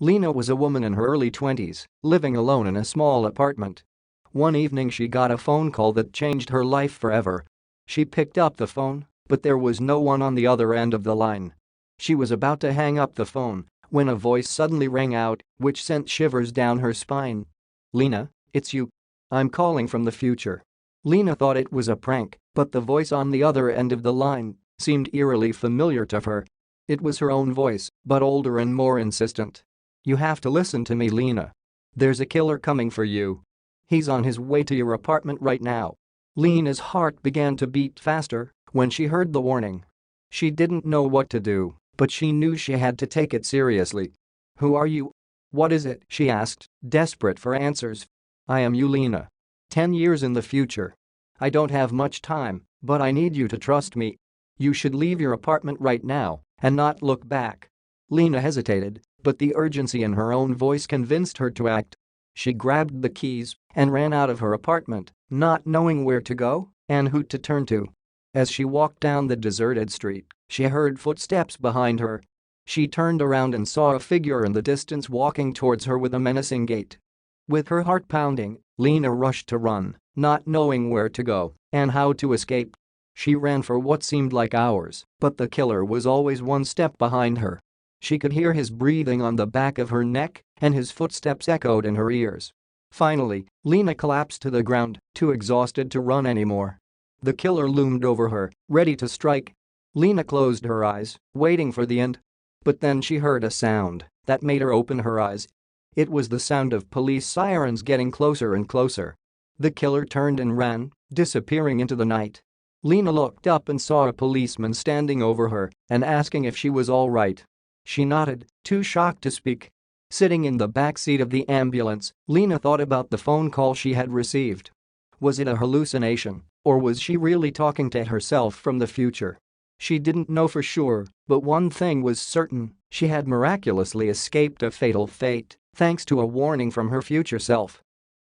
Lena was a woman in her early 20s, living alone in a small apartment. One evening she got a phone call that changed her life forever. She picked up the phone, but there was no one on the other end of the line. She was about to hang up the phone when a voice suddenly rang out, which sent shivers down her spine. "Lena, it's you. I'm calling from the future." Lena thought it was a prank, but the voice on the other end of the line seemed eerily familiar to her. It was her own voice, but older and more insistent. "You have to listen to me, Lena. There's a killer coming for you. He's on his way to your apartment right now." Lena's heart began to beat faster when she heard the warning. She didn't know what to do, but she knew she had to take it seriously. "Who are you? What is it?" she asked, desperate for answers. "I am you, Lena. 10 years in the future. I don't have much time, but I need you to trust me. You should leave your apartment right now and not look back." Lena hesitated, but the urgency in her own voice convinced her to act. She grabbed the keys and ran out of her apartment, not knowing where to go and who to turn to. As she walked down the deserted street, she heard footsteps behind her. She turned around and saw a figure in the distance walking towards her with a menacing gait. With her heart pounding, Lena rushed to run, not knowing where to go and how to escape. She ran for what seemed like hours, but the killer was always one step behind her. She could hear his breathing on the back of her neck, and his footsteps echoed in her ears. Finally, Lena collapsed to the ground, too exhausted to run anymore. The killer loomed over her, ready to strike. Lena closed her eyes, waiting for the end. But then she heard a sound that made her open her eyes. It was the sound of police sirens getting closer and closer. The killer turned and ran, disappearing into the night. Lena looked up and saw a policeman standing over her and asking if she was all right. She nodded, too shocked to speak. Sitting in the back seat of the ambulance, Lena thought about the phone call she had received. Was it a hallucination, or was she really talking to herself from the future? She didn't know for sure, but one thing was certain: she had miraculously escaped a fatal fate thanks to a warning from her future self.